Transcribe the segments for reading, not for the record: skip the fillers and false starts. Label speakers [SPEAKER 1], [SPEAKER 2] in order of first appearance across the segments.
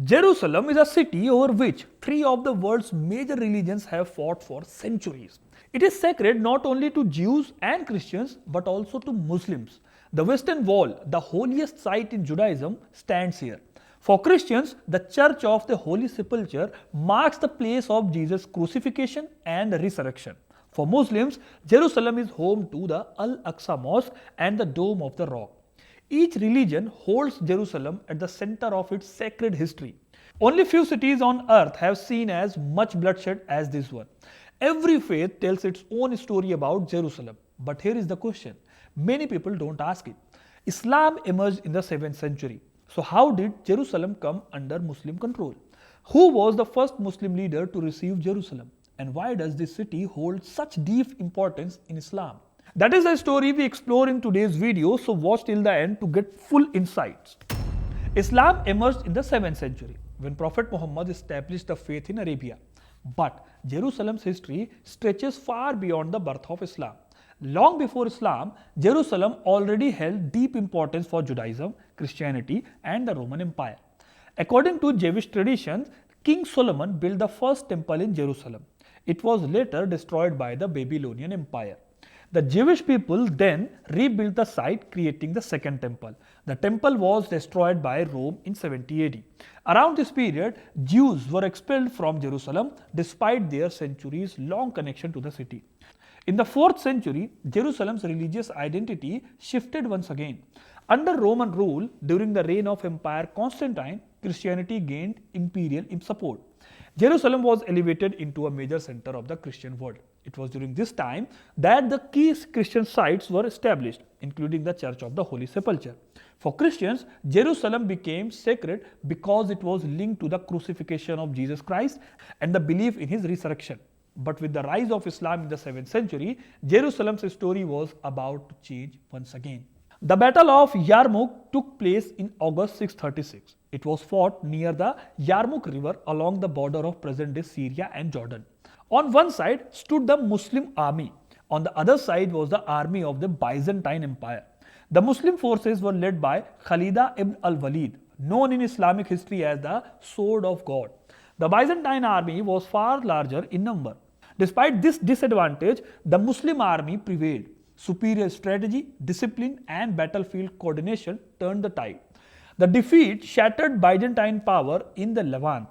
[SPEAKER 1] Jerusalem is a city over which three of the world's major religions have fought for centuries. It is sacred not only to Jews and Christians but also to Muslims. The Western Wall, the holiest site in Judaism, stands here. For Christians, the Church of the Holy Sepulchre marks the place of Jesus' crucifixion and resurrection. For Muslims, Jerusalem is home to the Al-Aqsa Mosque and the Dome of the Rock. Each religion holds Jerusalem at the center of its sacred history. Only few cities on earth have seen as much bloodshed as this one. Every faith tells its own story about Jerusalem. But here is the question. Many people don't ask it. Islam emerged in the 7th century. So how did Jerusalem come under Muslim control? Who was the first Muslim leader to receive Jerusalem? And why does this city hold such deep importance in Islam? That is the story we explore in today's video, so watch till the end to get full insights. Islam emerged in the 7th century when Prophet Muhammad established the faith in Arabia. But Jerusalem's history stretches far beyond the birth of Islam. Long before Islam, Jerusalem already held deep importance for Judaism, Christianity, and the Roman Empire. According to Jewish traditions, King Solomon built the first temple in Jerusalem. It was later destroyed by the Babylonian Empire. The Jewish people then rebuilt the site, creating the second temple. The temple was destroyed by Rome in 70 AD. Around this period, Jews were expelled from Jerusalem despite their centuries-long connection to the city. In the 4th century, Jerusalem's religious identity shifted once again. Under Roman rule, during the reign of Emperor Constantine, Christianity gained imperial support. Jerusalem was elevated into a major center of the Christian world. It was during this time that the key Christian sites were established, including the Church of the Holy Sepulchre. For Christians, Jerusalem became sacred because it was linked to the crucifixion of Jesus Christ and the belief in his resurrection. But with the rise of Islam in the 7th century, Jerusalem's story was about to change once again. The Battle of Yarmouk took place in August 636. It was fought near the Yarmouk River along the border of present-day Syria and Jordan. On one side stood the Muslim army. On the other side was the army of the Byzantine Empire. The Muslim forces were led by Khalid ibn al-Walid, known in Islamic history as the Sword of God. The Byzantine army was far larger in number. Despite this disadvantage, the Muslim army prevailed. Superior strategy, discipline, and battlefield coordination turned the tide. The defeat shattered Byzantine power in the Levant.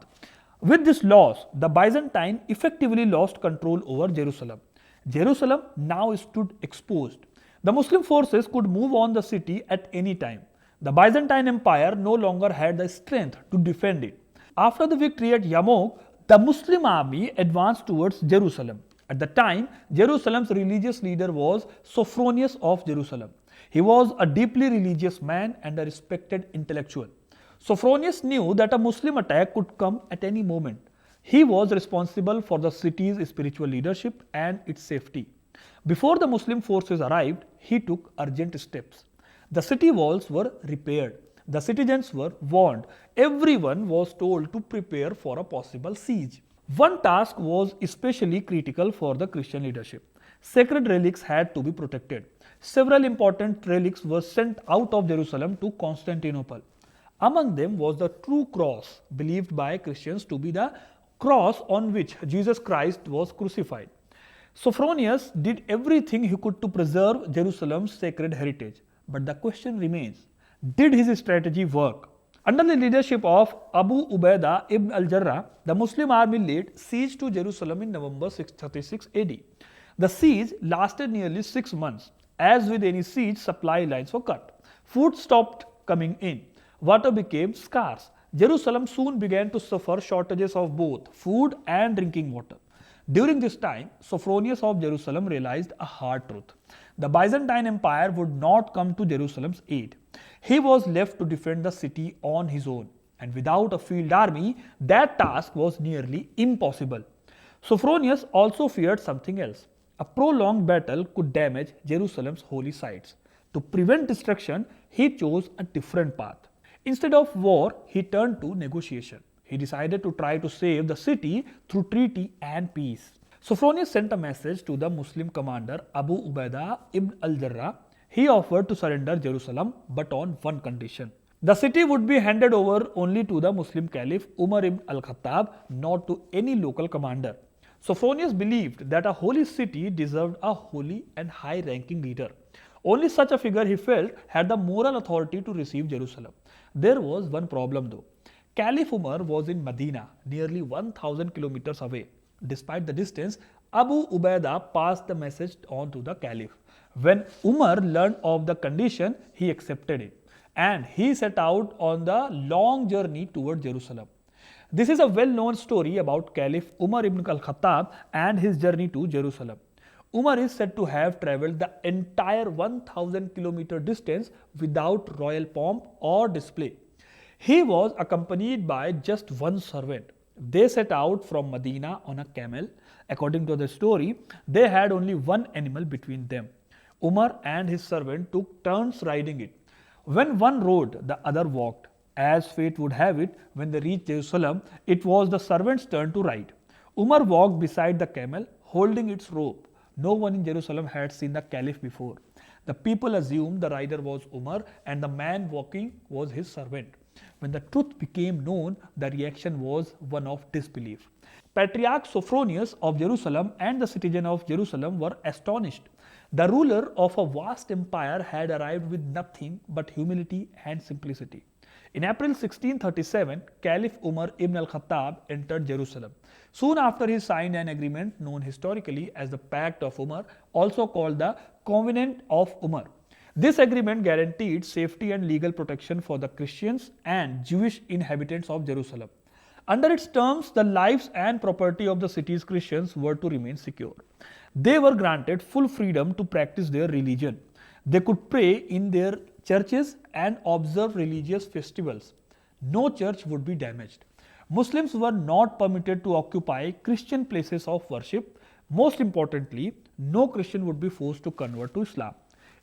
[SPEAKER 1] With this loss, the Byzantine effectively lost control over Jerusalem. Jerusalem now stood exposed. The Muslim forces could move on the city at any time. The Byzantine Empire no longer had the strength to defend it. After the victory at Yarmouk, the Muslim army advanced towards Jerusalem. At the time, Jerusalem's religious leader was Sophronius of Jerusalem. He was a deeply religious man and a respected intellectual. Sophronius knew that a Muslim attack could come at any moment. He was responsible for the city's spiritual leadership and its safety. Before the Muslim forces arrived, he took urgent steps. The city walls were repaired. The citizens were warned. Everyone was told to prepare for a possible siege. One task was especially critical for the Christian leadership. Sacred relics had to be protected. Several important relics were sent out of Jerusalem to Constantinople. Among them was the true cross, believed by Christians to be the cross on which Jesus Christ was crucified. Sophronius did everything he could to preserve Jerusalem's sacred heritage. But the question remains, did his strategy work? Under the leadership of Abu Ubaidah ibn al-Jarrah, the Muslim army laid siege to Jerusalem in November 636 AD. The siege lasted nearly 6 months. As with any siege, supply lines were cut. Food stopped coming in. Water became scarce. Jerusalem soon began to suffer shortages of both food and drinking water. During this time, Sophronius of Jerusalem realized a hard truth. The Byzantine Empire would not come to Jerusalem's aid. He was left to defend the city on his own, and without a field army, that task was nearly impossible. Sophronius also feared something else. A prolonged battle could damage Jerusalem's holy sites. To prevent destruction, he chose a different path. Instead of war, he turned to negotiation. He decided to try to save the city through treaty and peace. Sophronius sent a message to the Muslim commander Abu Ubaidah ibn al-Jarrah. He offered to surrender Jerusalem, but on one condition. The city would be handed over only to the Muslim Caliph Umar ibn al-Khattab, not to any local commander. Sophronius believed that a holy city deserved a holy and high-ranking leader. Only such a figure, he felt, had the moral authority to receive Jerusalem. There was one problem though. Caliph Umar was in Medina, nearly 1000 kilometers away. Despite the distance, Abu Ubaidah passed the message on to the Caliph. When Umar learned of the condition, he accepted it, and he set out on the long journey toward Jerusalem. This is a well-known story about Caliph Umar ibn al-Khattab and his journey to Jerusalem. Umar is said to have travelled the entire 1000-kilometer distance without royal pomp or display. He was accompanied by just one servant. They set out from Medina on a camel. According to the story, they had only one animal between them. Umar and his servant took turns riding it. When one rode, the other walked. As fate would have it, when they reached Jerusalem, it was the servant's turn to ride. Umar walked beside the camel, holding its rope. No one in Jerusalem had seen the Caliph before. The people assumed the rider was Umar and the man walking was his servant. When the truth became known, the reaction was one of disbelief. Patriarch Sophronius of Jerusalem and the citizens of Jerusalem were astonished. The ruler of a vast empire had arrived with nothing but humility and simplicity. In April 1637, Caliph Umar ibn al-Khattab entered Jerusalem. Soon after, he signed an agreement known historically as the Pact of Umar, also called the Covenant of Umar. This agreement guaranteed safety and legal protection for the Christians and Jewish inhabitants of Jerusalem. Under its terms, the lives and property of the city's Christians were to remain secure. They were granted full freedom to practice their religion. They could pray in their churches and observe religious festivals. No church would be damaged. Muslims were not permitted to occupy Christian places of worship. Most importantly, no Christian would be forced to convert to Islam.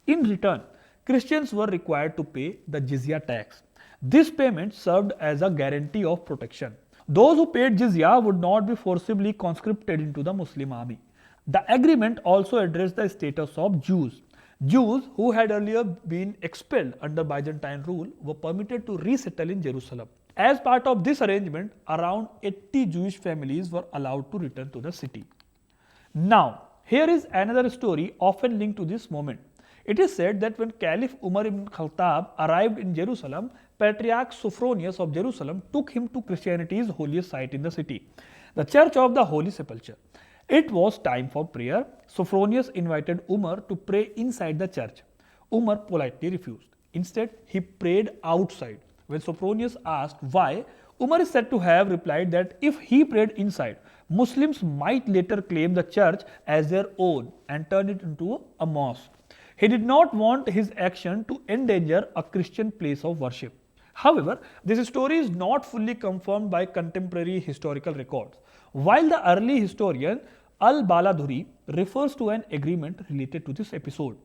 [SPEAKER 1] In return, Christians were required to pay the jizya tax. This payment served as a guarantee of protection. Those who paid jizya would not be forcibly conscripted into the Muslim army. The agreement also addressed the status of Jews. Jews who had earlier been expelled under Byzantine rule were permitted to resettle in Jerusalem. As part of this arrangement, around 80 Jewish families were allowed to return to the city. Now, here is another story often linked to this moment. It is said that when Caliph Umar ibn Khattab arrived in Jerusalem, Patriarch Sophronius of Jerusalem took him to Christianity's holiest site in the city, the Church of the Holy Sepulchre. It was time for prayer. Sophronius invited Umar to pray inside the church. Umar politely refused. Instead, he prayed outside. When Sophronius asked why, Umar is said to have replied that if he prayed inside, Muslims might later claim the church as their own and turn it into a mosque. He did not want his action to endanger a Christian place of worship. However, this story is not fully confirmed by contemporary historical records. While the early historian Al-Baladhuri refers to an agreement related to this episode,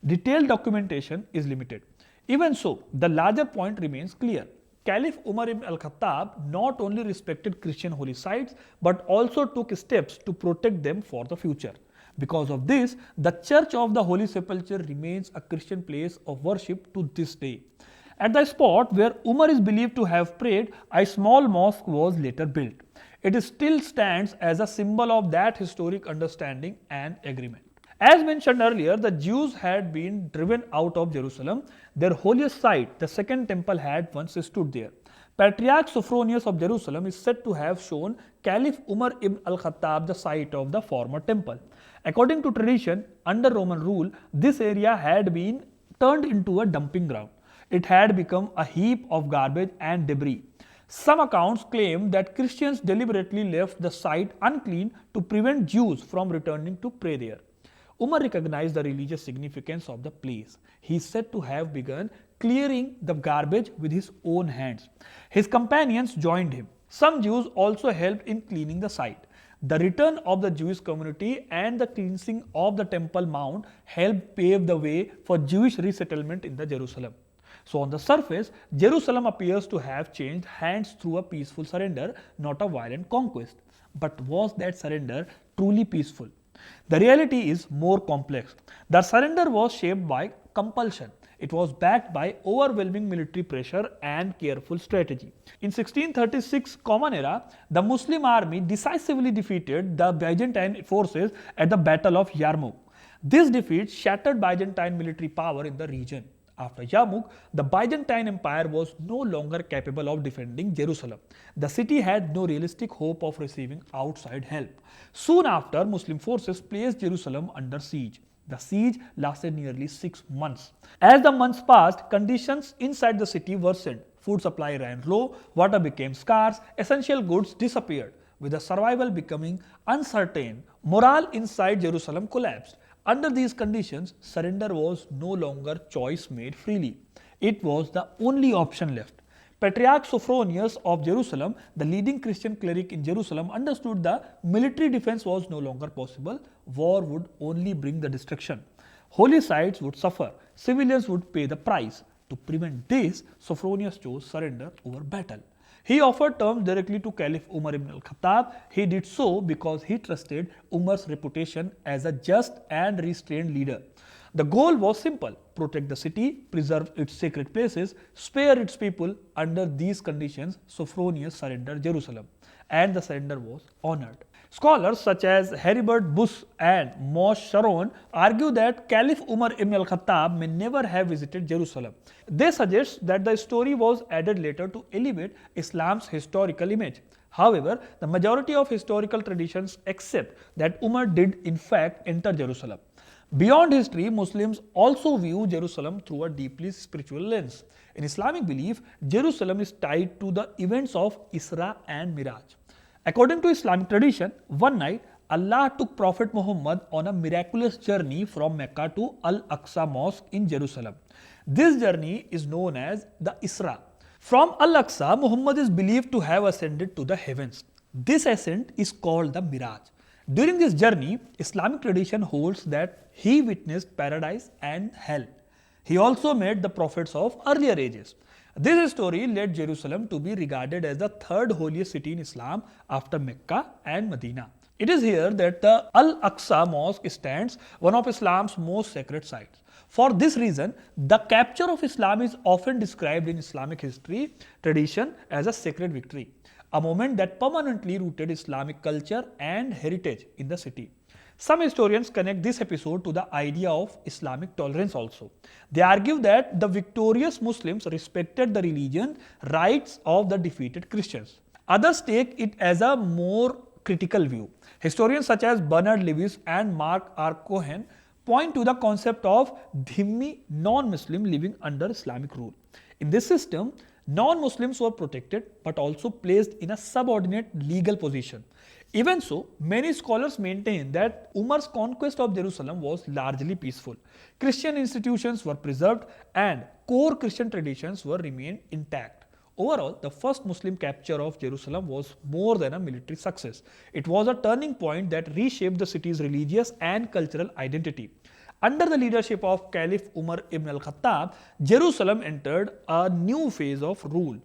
[SPEAKER 1] detailed documentation is limited. Even so, the larger point remains clear. Caliph Umar ibn al-Khattab not only respected Christian holy sites but also took steps to protect them for the future. Because of this, the Church of the Holy Sepulchre remains a Christian place of worship to this day. At the spot where Umar is believed to have prayed, a small mosque was later built. It still stands as a symbol of that historic understanding and agreement. As mentioned earlier, the Jews had been driven out of Jerusalem. Their holiest site, the second temple, had once stood there. Patriarch Sophronius of Jerusalem is said to have shown Caliph Umar ibn al-Khattab the site of the former temple. According to tradition, under Roman rule, this area had been turned into a dumping ground. It had become a heap of garbage and debris. Some accounts claim that Christians deliberately left the site unclean to prevent Jews from returning to pray there. Umar recognized the religious significance of the place. He is said to have begun clearing the garbage with his own hands. His companions joined him. Some Jews also helped in cleaning the site. The return of the Jewish community and the cleansing of the Temple Mount helped pave the way for Jewish resettlement in the Jerusalem. So on the surface, Jerusalem appears to have changed hands through a peaceful surrender, not a violent conquest. But was that surrender truly peaceful? The reality is more complex. The surrender was shaped by compulsion. It was backed by overwhelming military pressure and careful strategy. In 1636 Common Era, the Muslim army decisively defeated the Byzantine forces at the Battle of Yarmouk. This defeat shattered Byzantine military power in the region. After Yarmouk, the Byzantine Empire was no longer capable of defending Jerusalem. The city had no realistic hope of receiving outside help. Soon after, Muslim forces placed Jerusalem under siege. The siege lasted nearly 6 months. As the months passed, conditions inside the city worsened. Food supply ran low, water became scarce, essential goods disappeared. With the survival becoming uncertain, morale inside Jerusalem collapsed. Under these conditions, surrender was no longer choice made freely. It was the only option left. Patriarch Sophronius of Jerusalem, the leading Christian cleric in Jerusalem, understood the military defense was no longer possible. War would only bring the destruction. Holy sites would suffer. Civilians would pay the price. To prevent this, Sophronius chose surrender over battle. He offered terms directly to Caliph Umar ibn al-Khattab. He did so because he trusted Umar's reputation as a just and restrained leader. The goal was simple: protect the city, preserve its sacred places, spare its people. Under these conditions, Sophronius surrendered Jerusalem, and the surrender was honored. Scholars such as Heribert Buss and Moshe Sharon argue that Caliph Umar ibn al-Khattab may never have visited Jerusalem. They suggest that the story was added later to elevate Islam's historical image. However, the majority of historical traditions accept that Umar did in fact enter Jerusalem. Beyond history, Muslims also view Jerusalem through a deeply spiritual lens. In Islamic belief, Jerusalem is tied to the events of Isra and Miraj. According to Islamic tradition, one night Allah took Prophet Muhammad on a miraculous journey from Mecca to Al-Aqsa Mosque in Jerusalem. This journey is known as the Isra. From Al-Aqsa, Muhammad is believed to have ascended to the heavens. This ascent is called the Miraj. During this journey, Islamic tradition holds that he witnessed paradise and hell. He also met the prophets of earlier ages. This story led Jerusalem to be regarded as the third holiest city in Islam after Mecca and Medina. It is here that the Al-Aqsa Mosque stands, one of Islam's most sacred sites. For this reason, the capture of Islam is often described in Islamic history tradition as a sacred victory, a moment that permanently rooted Islamic culture and heritage in the city. Some historians connect this episode to the idea of Islamic tolerance also. They argue that the victorious Muslims respected the religion rights of the defeated Christians. Others take it as a more critical view. Historians such as Bernard Lewis and Mark R. Cohen point to the concept of dhimmi, non-Muslim living under Islamic rule. In this system, non-Muslims were protected but also placed in a subordinate legal position. Even so, many scholars maintain that Umar's conquest of Jerusalem was largely peaceful. Christian institutions were preserved and core Christian traditions were remained intact. Overall, the first Muslim capture of Jerusalem was more than a military success. It was a turning point that reshaped the city's religious and cultural identity. Under the leadership of Caliph Umar ibn al-Khattab, Jerusalem entered a new phase of rule.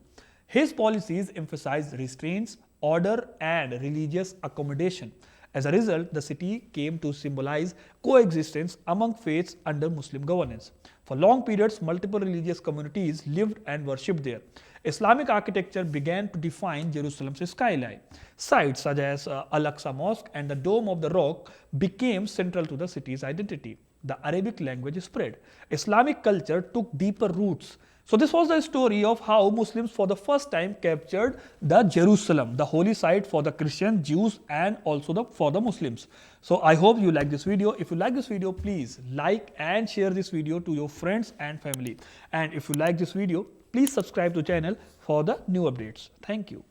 [SPEAKER 1] His policies emphasized restraints, order, and religious accommodation. As a result, the city came to symbolize coexistence among faiths under Muslim governance. For long periods, multiple religious communities lived and worshipped there. Islamic architecture began to define Jerusalem's skyline. Sites such as Al-Aqsa Mosque and the Dome of the Rock became central to the city's identity. The Arabic language spread. Islamic culture took deeper roots. So this was the story of how Muslims for the first time captured the Jerusalem, the holy site for the Christians, Jews, and also for the Muslims. So I hope you like this video. If you like this video, please like and share this video to your friends and family. And if you like this video, please subscribe to the channel for the new updates. Thank you.